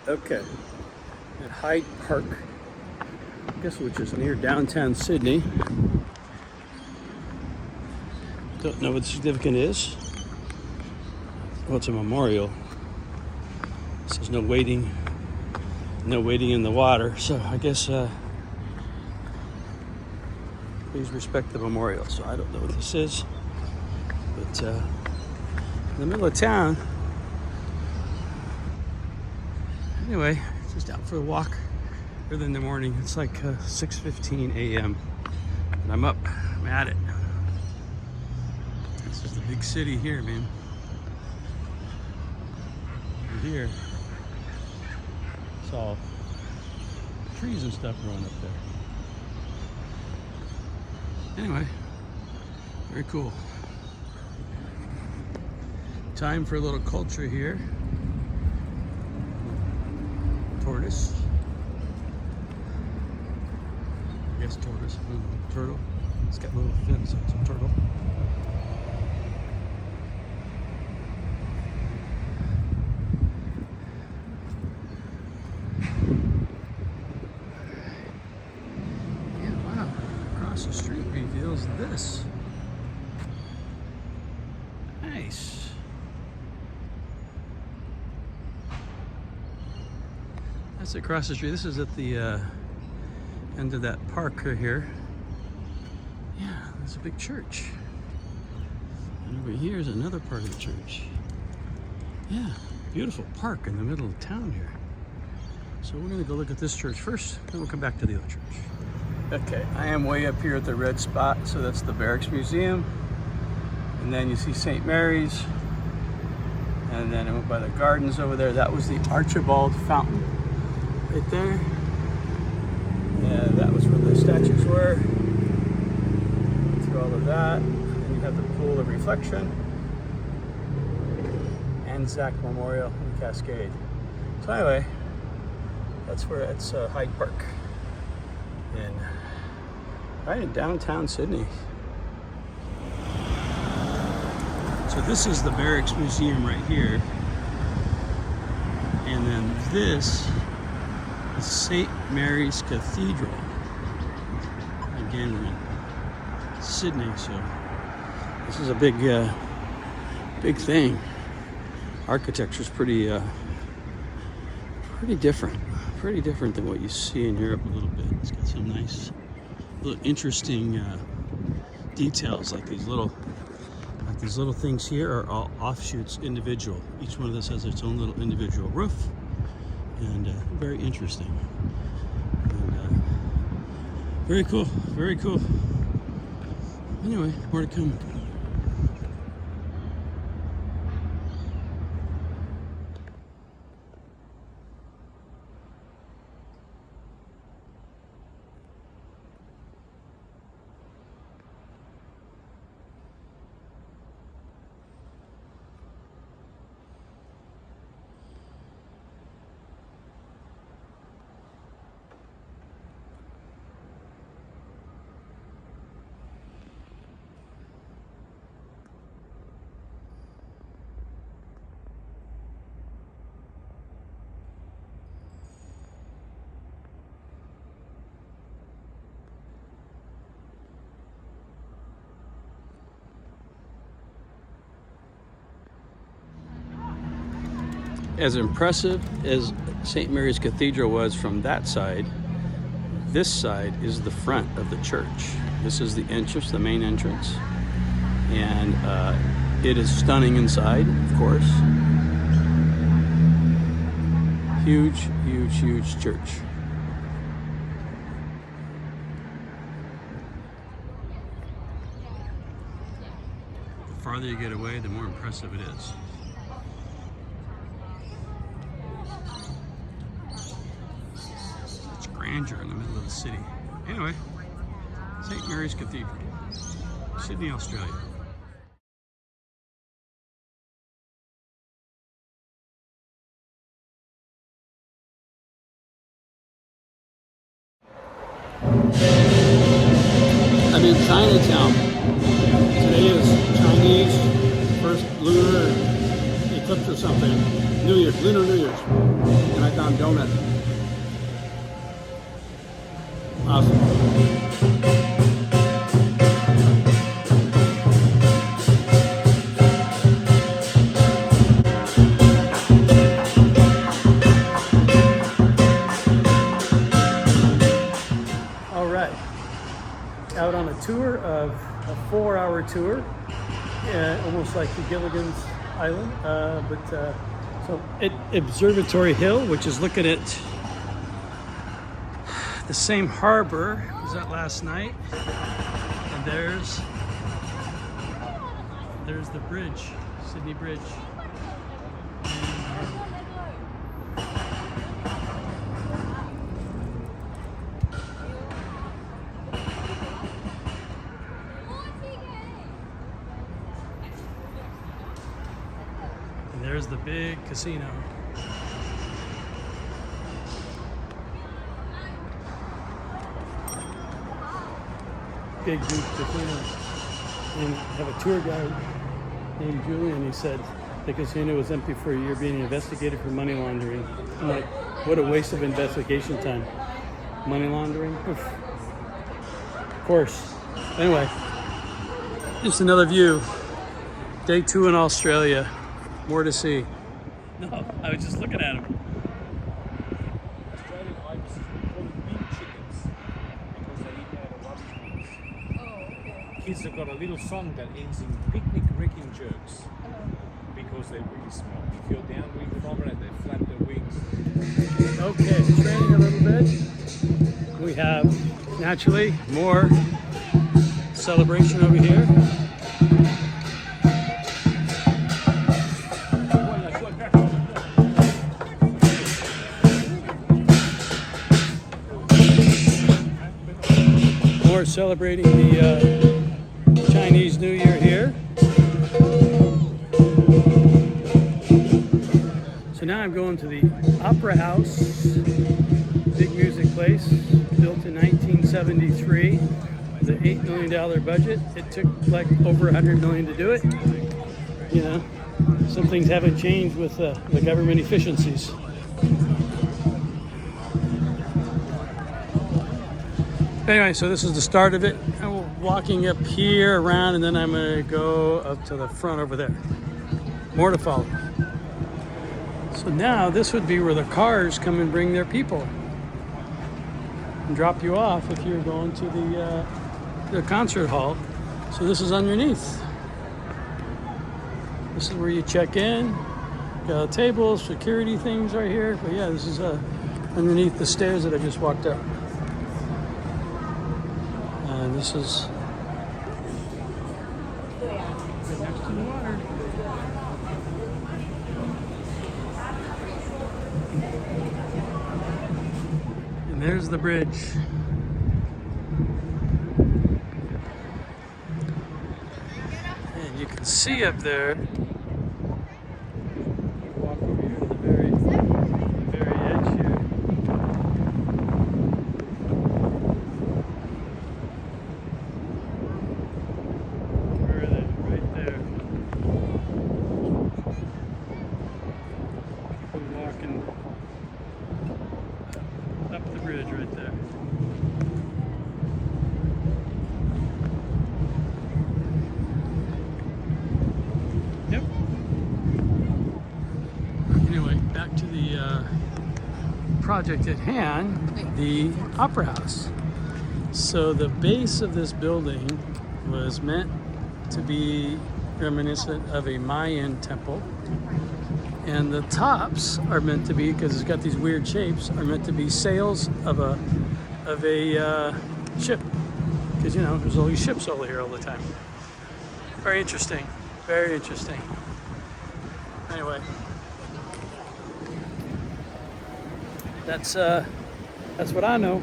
Okay, at Hyde Park, I guess, which is near downtown Sydney. Don't know what the significance is. Well, it's a memorial. It says no waiting in the water. So I guess please respect the memorial. So I don't know what this is, but in the middle of town. Anyway, just out for a walk early in the morning. It's like 6:15 a.m. and I'm up. I'm at it. This is the big city here, man. And here, it's all trees and stuff growing up there. Anyway, very cool. Time for a little culture here. Tortoise. I guess tortoise. Turtle. It's got little fins, so it's a turtle. Yeah, wow. Across the street reveals this. Nice. That's across the street. This is at the end of that park right here. Yeah, there's a big church. And over here is another part of the church. Yeah, beautiful park in the middle of town here. So we're gonna go look at this church first, then we'll come back to the other church. Okay, I am way up here at the red spot, so that's the Barracks Museum. And then you see St. Mary's. And then I went by the gardens over there. That was the Archibald Fountain right there. And that was where the statues were. Through all of that. And you have the Pool of Reflection. Anzac Memorial and Cascade. So anyway, that's where it's Hyde Park. Right in downtown Sydney. So this is the Barracks Museum right here. And then this is St. Mary's Cathedral. Again, we're in Sydney, so this is a big thing. Architecture's pretty different. Pretty different than what you see in Europe a little bit. It's got some nice, little interesting details, like these little things here are all offshoots, individual. Each one of this has its own little individual roof, and very interesting. And, very cool, very cool. Anyway, more to come. As impressive as St. Mary's Cathedral was from that side, this side is the front of the church. This is the entrance, the main entrance. And it is stunning inside, of course. Huge, huge, huge church. The farther you get away, the more impressive it is. Grandeur in the middle of the city. Anyway, St. Mary's Cathedral, Sydney, Australia. I'm in Chinatown. Today is Chinese first lunar eclipse or something. Lunar New Year's. And I thought pound donut. Awesome. All right, out on a tour of a 4-hour tour, almost like the Gilligan's Island, so at Observatory Hill, which is looking at the same harbor as that last night, and there's the bridge, Sydney Bridge. And there's the big casino. Big huge casino. And I have a tour guide named Julian. He said the casino was empty for a year, being investigated for money laundering. I'm like, what a waste of investigation time. Money laundering? Oof. Of course. Anyway, just another view. Day 2 in Australia. More to see. No, I was just looking at him. Australian ibex call it bean chickens because they eat out of rubbish. Oh, okay. Kids have got a little song that ends in picnic wrecking jerks because they're really small. If you're downwind from it, they flap their wings. Okay, training a little bit. We have naturally more celebration over here. More celebrating the Chinese New Year here. So now I'm going to the Opera House, big music place, built in 1973. The $8 million budget. It took like over $100 million to do it. You know, some things haven't changed with the government efficiencies. Anyway, so this is the start of it. I'm walking up here around, and then I'm going to go up to the front over there. More to follow. So now this would be where the cars come and bring their people and drop you off if you're going to the concert hall. So this is underneath. This is where you check in. Got tables, security things right here. But yeah, this is underneath the stairs that I just walked up. And this is right next to the water. And there's the bridge. And you can see up there. Walk over here to the very edge here. Where are they? Right there. People walking up the bridge right there. Yep. Anyway, back to the project at hand, the Opera House. So the base of this building was meant to be reminiscent of a Mayan temple. And the tops are meant to be, because it's got these weird shapes, are meant to be sails of a ship. Because, you know, there's all these ships over here all the time. Very interesting. Very interesting. Anyway, that's what I know.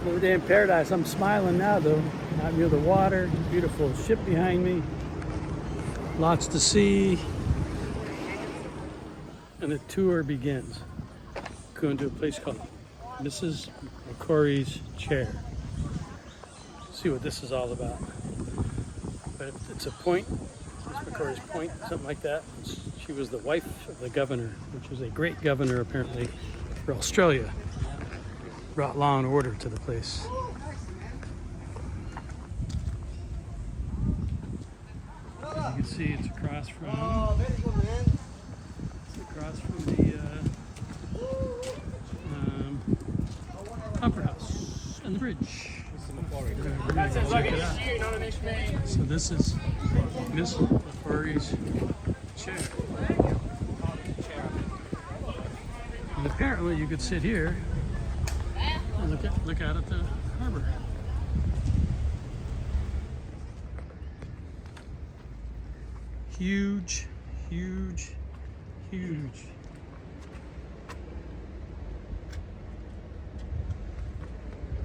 Another day in paradise. I'm smiling now, though. Out near the water. Beautiful ship behind me. Lots to see. And the tour begins. Going to a place called Mrs. McCory's Chair. See what this is all about. But it's a point, Mrs. McCory's Point, something like that. She was the wife of the governor, which was a great governor apparently for Australia. Brought law and order to the place. As you can see, it's across from. It's across from the Opera House and the bridge. So this is Miss Lafari's chair. And apparently you could sit here and look out at the harbor. Huge, huge, huge.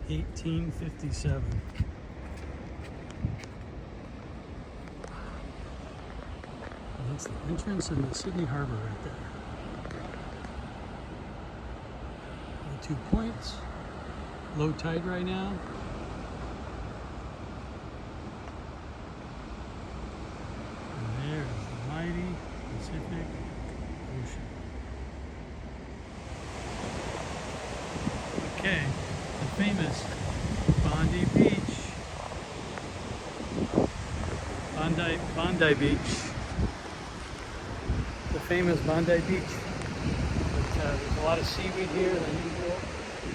$1857. That's the entrance in the Sydney Harbor right there. The 2 points. Low tide right now. And there's the mighty Pacific Ocean. Okay, the famous Bondi Beach. Bondi Beach. The famous Bondi Beach. But, there's a lot of seaweed here than usual,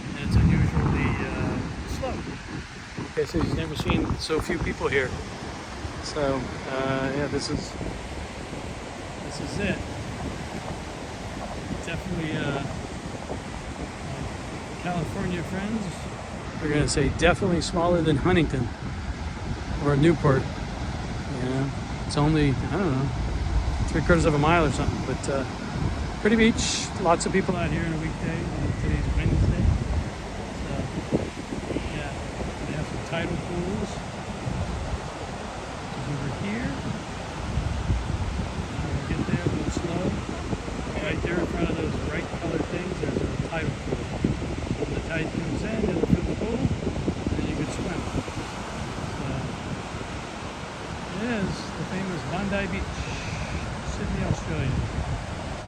and it's unusually slow. Okay, so you've never seen so few people here. So yeah, this is it. Definitely, California friends, we're gonna say definitely smaller than Huntington or Newport. You know, it's only, I don't know, 3/4 of a mile or something, but pretty beach. Lots of people out here on a weekday. Today's Wednesday. So yeah, they have some tidal pools over here. We'll get there a little slow. Right there in front of those bright colored things, there's a tidal pool. When the tide comes in, it'll fill the pool, and then you can swim. So it is the famous Bondi Beach, Sydney, Australia.